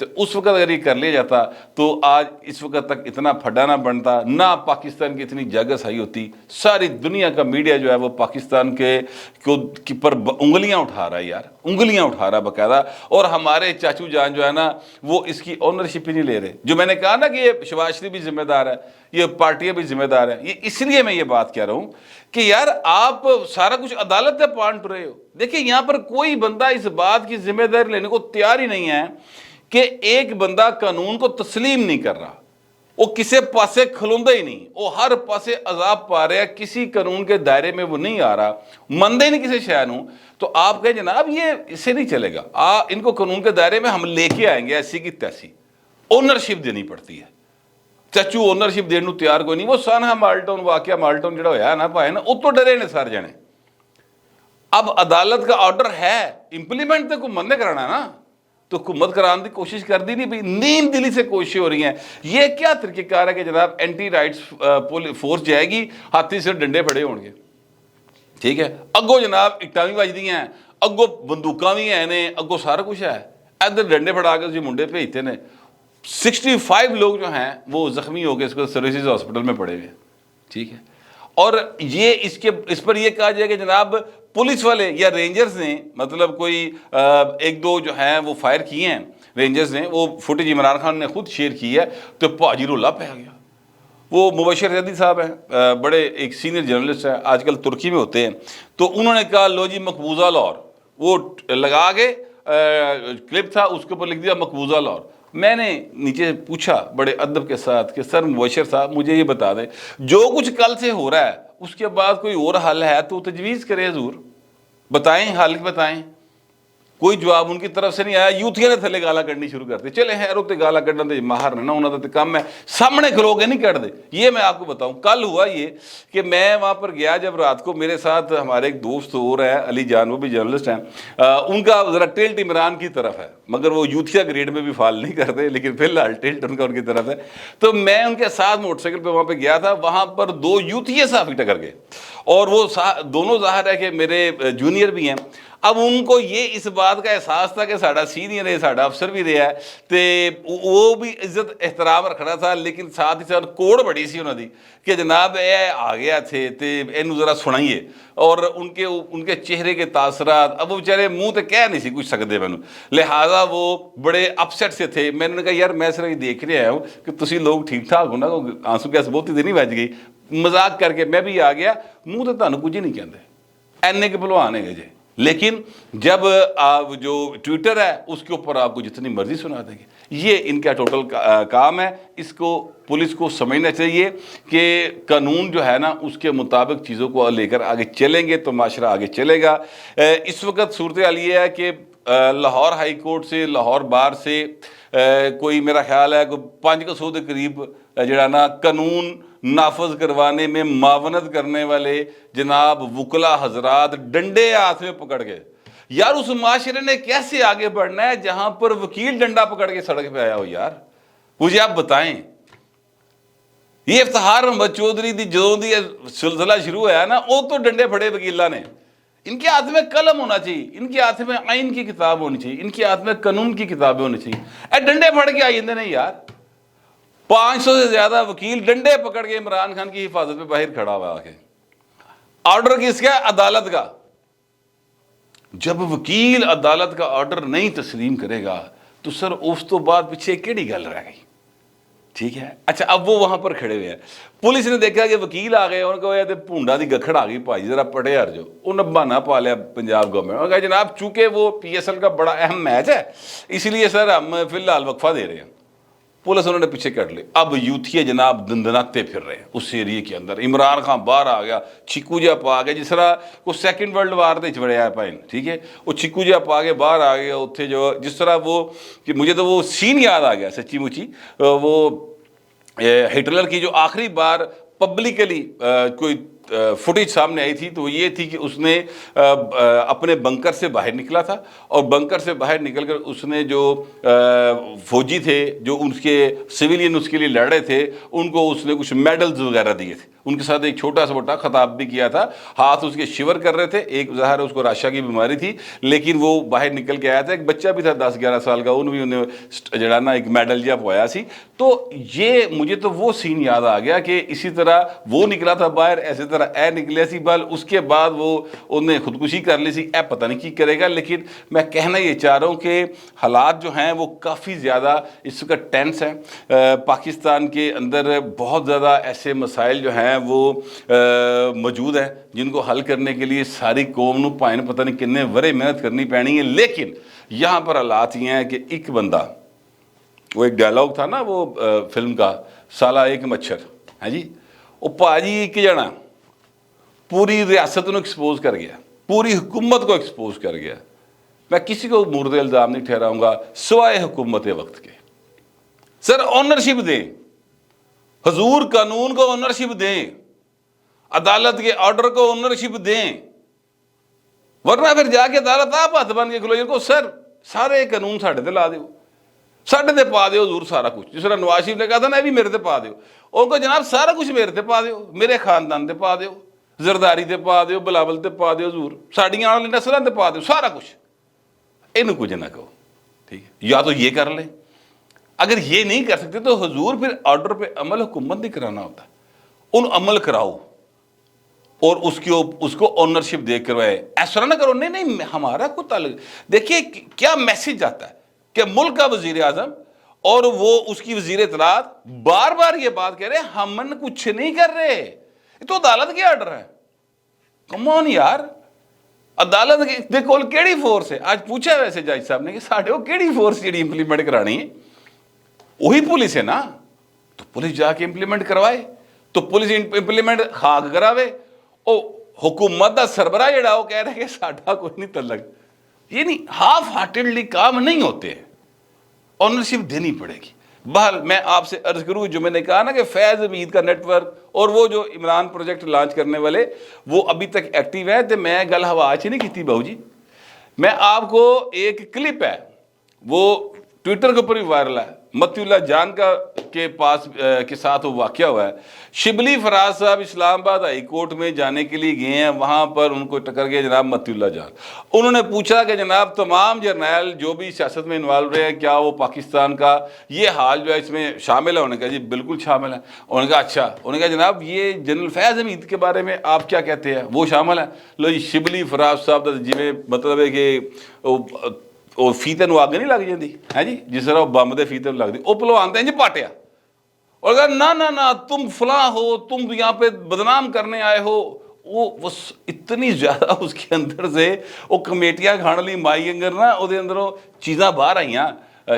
تو اس وقت اگر یہ کر لیا جاتا تو آج اس وقت تک اتنا پھڈا نہ بنتا، نہ پاکستان کی اتنی جگہ صحیح ہوتی۔ ساری دنیا کا میڈیا جو ہے وہ پاکستان کے پر انگلیاں اٹھا رہا ہے یار، انگلیاں اٹھا رہا ہے باقاعدہ، اور ہمارے چاچو جان جو ہے نا وہ اس کی اونرشپ ہی نہیں لے رہے۔ جو میں نے کہا نا کہ یہ شہباز شریف بھی ذمہ دار ہے، یہ پارٹیاں بھی ذمہ دار ہیں، یہ اس لیے میں یہ بات کہہ رہا ہوں کہ یار آپ سارا کچھ عدالت پہ پانٹ رہے ہو۔ دیکھیں یہاں پر کوئی بندہ اس بات کی ذمہ داری لینے کو تیار ہی نہیں ہے کہ ایک بندہ قانون کو تسلیم نہیں کر رہا، وہ کسی پاسے کھلوندہ ہی نہیں، وہ ہر پاسے عذاب پا رہے ہیں، کسی قانون کے دائرے میں وہ نہیں آ رہا، مندے نہیں کسی شے نوں۔ تو آپ کہیں جناب یہ اس سے نہیں چلے گا، ان کو قانون کے دائرے میں ہم لے کے آئیں گے، ایسی کی تیسی اونرشپ دینی پڑتی ہے۔ چچو اونرشپ دین نوں تیار کوئی نہیں۔ وہ سانحہ مالٹون واقعہ مالٹون جڑا ہویا نا پائے نا، اتوں ڈرے نے سارے جنے۔ اب عدالت کا آرڈر ہے، امپلیمنٹ تو حکومت نے کرانا ہے نا، تو حکومت کرانے کی کوشش کر دی نہیں بھی، نیم دلی سے کوششیں ہو رہی ہیں۔ یہ کیا طریقہ کار ہے کہ جناب اینٹی رائٹس فورس جائے گی، ہاتھی سے ڈنڈے پڑے ہون گے، ٹھیک ہے، اگو جناب اٹاں بھی بجدی ہیں، اگو بندوقاں بھی ہیں نے، اگو سارا کچھ ہے، ادھر ڈنڈے پڑا کے جی منڈے بھیجتے نے۔ 65 لوگ جو ہیں وہ زخمی ہو گئے، اس کو سروسز ہاسپٹل میں پڑے ہوئے، ٹھیک ہے۔ اور یہ اس پر یہ کہا جائے کہ جناب پولیس والے یا رینجرز نے مطلب کوئی ایک دو جو ہیں وہ فائر کیے ہیں رینجرز نے، وہ فوٹیج عمران خان نے خود شیئر کی ہے، تو پاجی رولا پہ گیا۔ وہ مبشر زیدی صاحب ہیں، بڑے ایک سینئر جرنلسٹ ہیں، آج کل ترکی میں ہوتے ہیں، تو انہوں نے کہا لو جی مقبوضہ لاہور، وہ لگا کے کلپ تھا، اس کے اوپر لکھ دیا مقبوضہ لاہور۔ میں نے نیچے پوچھا بڑے ادب کے ساتھ کہ سر مبشر صاحب مجھے یہ بتا دیں، جو کچھ کل سے ہو رہا ہے اس کے بعد کوئی اور حل ہے تو تجویز کرے حضور، بتائیں حل بتائیں۔ کوئی جواب ان کی طرف سے نہیں آیا، یوتھیاں نے تھلے گالا کرنی شروع کرتے، چلے ہیں روتے گالا کرنا تو ماہر نے نا، انہوں نے کم ہے، سامنے کھلو کے نہیں کر دے۔ یہ میں آپ کو بتاؤں، کل ہوا یہ کہ میں وہاں پر گیا، جب رات کو میرے ساتھ ہمارے ایک دوست ہو رہا ہے علی جان، وہ بھی جرنلسٹ ہیں، ان کا ذرا ٹلٹ عمران کی طرف ہے، مگر وہ یوتھیا گریڈ میں بھی فعال نہیں کرتے، لیکن فی الحال ٹلٹ ان کی طرف ہے۔ تو میں ان کے ساتھ موٹر سائیکل پہ وہاں پہ گیا تھا، وہاں پر 2 یوتھیے صحافی ٹکر گئے، اور وہ دونوں ظاہر ہے کہ میرے جونیئر بھی ہیں۔ اب ان کو یہ اس بات کا احساس تھا کہ ساڑا سینئر ہے، ساڑا افسر بھی رہا ہے، تو وہ بھی عزت احترام رکھنا تھا، لیکن ساتھ ہی ساتھ کوڑ بڑی سی انہوں دی کہ جناب اے آ گیا تھے تو اینو ذرا سنائیے، اور ان کے چہرے کے تاثرات، اب وہ بیچارے منہ تے کہہ نہیں سی کچھ سکتے مینوں، لہٰذا وہ بڑے اپسیٹ سے تھے۔ میں نے کہا یار میں صرف یہ دیکھ رہا ہوں کہ تسی لوگ ٹھیک ٹھاک ہو نا، آنسو گیس بہت ہی نہیں بج گئی، مذاق کر کے میں بھی آ گیا، منہ تے تانوں کچھ نہیں کہندے، اینے کے پہلوان ہے جی، لیکن جب آپ جو ٹویٹر ہے اس کے اوپر آپ کو جتنی مرضی سنا دیں گے۔ یہ ان کا ٹوٹل کام ہے۔ اس کو پولیس کو سمجھنا چاہیے کہ قانون جو ہے نا اس کے مطابق چیزوں کو لے کر آگے چلیں گے تو معاشرہ آگے چلے گا۔ اس وقت صورتحال یہ ہے کہ لاہور ہائی کورٹ سے، لاہور بار سے کوئی میرا خیال ہے کوئی 500 کے قریب جڑا نا قانون نافذ کروانے میں معاونت کرنے والے جناب وکلا حضرات ڈنڈے ہاتھ میں پکڑ گئے۔ یار اس معاشرے نے کیسے آگے بڑھنا ہے جہاں پر وکیل ڈنڈا پکڑ کے سڑک پہ آیا ہو؟ یار مجھے آپ بتائیں، یہ افتخار محمد چودھری دی جو دی سلسلہ شروع ہوا نا، وہ تو ڈنڈے پھڑے وکیلہ نے۔ ان کے ہاتھ میں قلم ہونا چاہیے، ان کے ہاتھ میں آئین کی کتاب ہونی چاہیے، ان کے ہاتھ میں قانون کی کتابیں ہونی چاہیے۔ اے ڈنڈے پھڑ کے آئیے نہیں یار، 500 سے زیادہ وکیل ڈنڈے پکڑ کے عمران خان کی حفاظت میں باہر کھڑا ہوا آگے۔ آرڈر کس کا؟ عدالت کا۔ جب وکیل عدالت کا آرڈر نہیں تسلیم کرے گا تو سر اس تو بعد پیچھے کیڑی گل رہ گئی؟ ٹھیک ہے، اچھا اب وہ وہاں پر کھڑے ہوئے ہیں، پولیس نے دیکھا کہ وکیل آ گئے، انہوں نے کہا پونڈا دی گکھڑ آ گئی بھائی ذرا پٹے ہر جو، انہوں نے بہانا پا لیا پنجاب گورنمنٹ، انہوں نے کہا جناب چونکہ وہ پی ایس ایل کا بڑا اہم میچ ہے اس لیے سر ہم فی الحال وقفہ دے رہے ہیں۔ پولیس انہوں نے پیچھے کر لی۔ اب یوتھیے جناب دندناتے پھر رہے ہیں اس ایریے کے اندر۔ عمران خان باہر آ گیا، چیکو جا پا گیا، جس طرح وہ سیکنڈ ورلڈ وار دے چڑھیا ہے پائن، ٹھیک ہے، وہ چیکو جا پا کے باہر آ گیا اتنے جو جس طرح وہ کہ مجھے تو وہ سین یاد آ گیا سچی مچی، وہ ہٹلر کی جو آخری بار پبلکلی کوئی فوٹیج سامنے آئی تھی تو یہ تھی کہ اس نے اپنے بنکر سے باہر نکلا تھا اور بنکر سے باہر نکل کر اس نے جو فوجی تھے جو ان کے سویلین اس کے لیے لڑ رہے تھے ان کو اس نے کچھ میڈلز وغیرہ دیے تھے، ان کے ساتھ ایک چھوٹا سا موٹا خطاب بھی کیا تھا، ہاتھ اس کے شیور کر رہے تھے، ایک ظاہر ہے اس کو راشا کی بیماری تھی لیکن وہ باہر نکل کے آیا تھا، ایک بچہ بھی تھا 10-11 سال کا، انہیں جڑانا ایک میڈل جا پوایا سی۔ تو یہ مجھے تو وہ سین یاد آ گیا کہ اسی طرح وہ نکلا تھا باہر، ایسے طرح اے نکلے سی بال، اس کے بعد وہ انہیں خودکشی کر لی سی، اے پتہ نہیں کی کرے گا۔ لیکن میں کہنا یہ چاہ رہا ہوں کہ حالات جو ہیں وہ کافی زیادہ اس وقت ٹینس ہیں، پاکستان کے اندر بہت زیادہ ایسے مسائل جو ہیں وہ موجود ہیں جن کو حل کرنے کے لیے ساری قوم نو پائن پتہ نہیں کتنے ورے محنت کرنی پینی ہے۔ لیکن یہاں پر حالات یہ ہیں کہ ایک بندہ، وہ ایک ڈائلاگ تھا نا وہ فلم کا، سالہ ایک مچھر، ہاں جی، وہ پاجی ایک جنا پوری ریاست کو ایکسپوز کر گیا، پوری حکومت کو ایکسپوز کر گیا۔ میں کسی کو مورد الزام نہیں ٹھہراؤں گا سوائے حکومت وقت کے۔ سر اونرشپ دیں، حضور قانون کو اونرشپ دیں، عدالت کے آرڈر کو اونرشپ دیں، ورنہ پھر جا کے عدالت آپ ہاتھ بن کے کھلو کو سر سارے قانون ساڈے تے لا دیو، ساڈے تے پا دیو حضور سارا کچھ، جس طرح نواز شریف نے کہا تھا نا بھی میرے تے پا دیو، ان کو جناب سارا کچھ میرے تے پا دیو، میرے خاندان تے پا دیو، زرداری تے پا دیو، بلاول تے پا دیو، حضور ساڈیاں والی نسلاں تے پا دیو، سارا کچھ، اینو کچھ نہ کہو، ٹھیک ہے؟ یا تو یہ کر لیں، اگر یہ نہیں کر سکتے تو حضور پھر آرڈر پہ عمل حکومت نہیں کرانا ہوتا، ان عمل کراؤ اور اس کو اونرشپ دے کروائے، ایسا نہ کرو نہیں نہیں ہمارا کوئی تعلق۔ دیکھیے کیا میسج آتا ہے کہ ملک کا وزیر اعظم اور وہ اس کی وزیر اطلاعات بار بار یہ بات کہہ رہے ہیں ہم کچھ نہیں کر رہے، یہ تو عدالت کے آرڈر ہے۔ کم آن یار، عدالت دے کول کیڑی فورس ہے؟ آج پوچھا ویسے جج صاحب نے کہ ساڈے کو کیڑی فورس جڑی امپلیمنٹ کرانی ہے؟ وہی پولیس ہے نا، تو پولیس جا کے امپلیمنٹ کروائے، تو پولیس امپلیمنٹ خاک کراوے، او حکومت دا سربراہ جڑا وہ کہہ رہے کہ ساڈا کوئی نہیں تعلق۔ یہ نہیں، ہاف ہارٹیڈلی کام نہیں ہوتے ہیں، اونرشپ دینی پڑے گی۔ بہرحال میں آپ سے عرض کروں جو میں نے کہا نا کہ فیض امید کا نیٹ ورک اور وہ جو عمران پروجیکٹ لانچ کرنے والے وہ ابھی تک ایکٹیو ہے، تو میں گل ہوا چ نہیں کیتی بہو جی۔ میں آپ کو ایک کلپ ہے وہ ٹویٹر کے اوپر بھی وائرل ہے، متی اللہ جان کے ساتھ وہ واقعہ ہوا ہے۔ شبلی فراز صاحب اسلام آباد ہائی کورٹ میں جانے کے لیے گئے ہیں، وہاں پر ان کو ٹکر گئے جناب متی اللہ جان۔ انہوں نے پوچھا کہ جناب تمام جرنیل جو بھی سیاست میں انوالو رہے ہیں کیا وہ پاکستان کا یہ حال جو ہے اس میں شامل ہے؟ انہوں نے کہا جی بالکل شامل ہے۔ انہوں نے کہا اچھا، انہوں نے کہا جناب یہ جنرل فیض حمید کے بارے میں آپ کیا کہتے ہیں؟ وہ شامل ہے؟ لو جی شبلی فراز صاحب دا جی میں مطلب ہے کہ وہ فیتے نو آگ نہیں لگ جاندی ہے جی، جس طرح وہ بمب دے فیتے لگ دی، وہ پہلوان تے انج پاٹیا اور کہا نہ تم فلاں ہو، تم یہاں پہ بدنام کرنے آئے ہو۔ وہ اتنی زیادہ اس کے اندر سے وہ کمیٹیاں کھان لی مائی انگر نا وہ اندروں چیزاں باہر آئیاں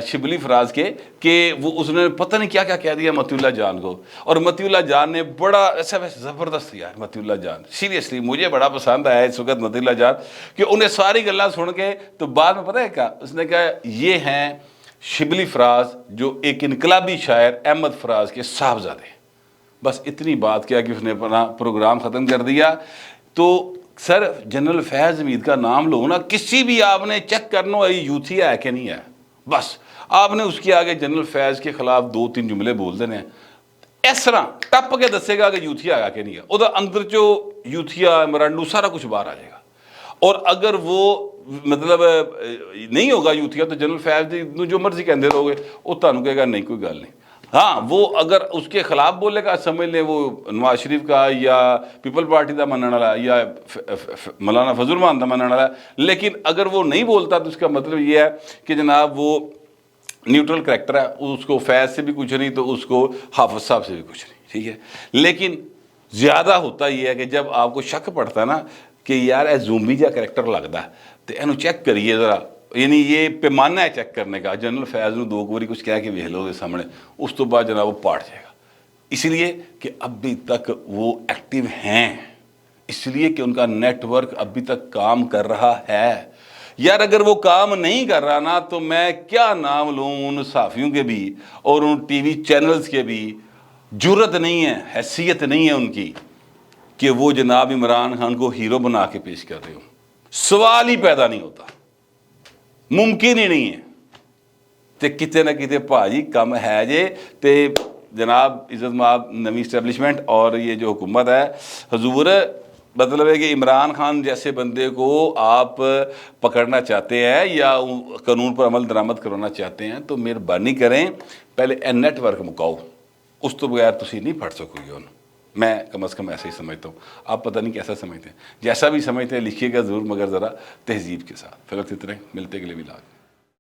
شبلی فراز کے کہ وہ اس نے پتہ نہیں کیا کیا کہہ دیا متی اللہ جان کو، اور متی اللہ جان نے بڑا ایسا زبردست یار متی اللہ جان سیریسلی مجھے بڑا پسند آیا اس وقت متی اللہ جان کہ انہیں ساری گلیں سن کے تو بعد میں پتہ ہے کیا اس نے کہا یہ ہیں شبلی فراز جو ایک انقلابی شاعر احمد فراز کے صاحبزادے ہیں۔ بس اتنی بات کیا کہ اس نے اپنا پروگرام ختم کر دیا۔ تو سر جنرل فیض حمید کا نام لو نا، کسی بھی آپ نے چیک کرنا ہے یوتھی ہے کہ نہیں ہے، بس آپ نے اس کے آگے جنرل فیض کے خلاف 2-3 جملے بول دینے ہیں، اس طرح ٹپ کے دسے گا کہ یوتھیا آگا کہ نہیں ہے، وہ اندر جو یوتھیا مرانڈو سارا کچھ باہر آ جائے گا۔ اور اگر وہ مطلب نہیں ہوگا یوتھیا تو جنرل فیض جو مرضی کہندے رہو گے وہ تانوں کہے گا نہیں کوئی گل نہیں۔ ہاں وہ اگر اس کے خلاف بولے گا سمجھ لیں وہ نواز شریف کا یا پیپل پارٹی کا منن والا یا مولانا فضل الرحمان کا منن والا، لیکن اگر وہ نہیں بولتا تو اس کا مطلب یہ ہے کہ جناب وہ نیوٹرل کریکٹر ہے، اس کو فیض سے بھی کچھ نہیں تو اس کو حافظ صاحب سے بھی کچھ نہیں، ٹھیک ہے۔ لیکن زیادہ ہوتا یہ ہے کہ جب آپ کو شک پڑتا ہے نا کہ یار اے زومبی جا کریکٹر لگتا ہے تو اینو چیک کریے ذرا، یعنی یہ پیمانہ ہے چیک کرنے کا۔ جنرل فیض نو 2 باری کچھ کہہ کے ویکھ لو دے سامنے، اس تو بعد جناب وہ پاٹ جائے گا، اس لیے کہ ابھی تک وہ ایکٹیو ہیں، اس لیے کہ ان کا نیٹ ورک ابھی تک کام کر رہا ہے۔ یار اگر وہ کام نہیں کر رہا نا تو میں کیا نام لوں ان صحافیوں کے بھی اور ان ٹی وی چینلز کے بھی، جرت نہیں ہے، حیثیت نہیں ہے ان کی کہ وہ جناب عمران خان کو ہیرو بنا کے پیش کر رہے ہو، سوال ہی پیدا نہیں ہوتا، ممکن ہی نہیں ہے۔ تے کتے نہ کتے بھاجی کم ہے جے تے جناب عزت مآب نویں اسٹیبلشمنٹ اور یہ جو حکومت ہے حضور، مطلب ہے کہ عمران خان جیسے بندے کو آپ پکڑنا چاہتے ہیں یا قانون پر عمل درآمد کروانا چاہتے ہیں تو مہربانی کریں پہلے نیٹ ورک مکاؤ، اس تو بغیر تسی نہیں پڑھ سکو گے۔ میں کم از کم ایسا ہی سمجھتا ہوں، آپ پتہ نہیں کیسا سمجھتے ہیں، جیسا بھی سمجھتے ہیں لکھیے گا ضرور، مگر ذرا تہذیب کے ساتھ۔ فی الوقت اتنے، ملتے اگلے ولاگ۔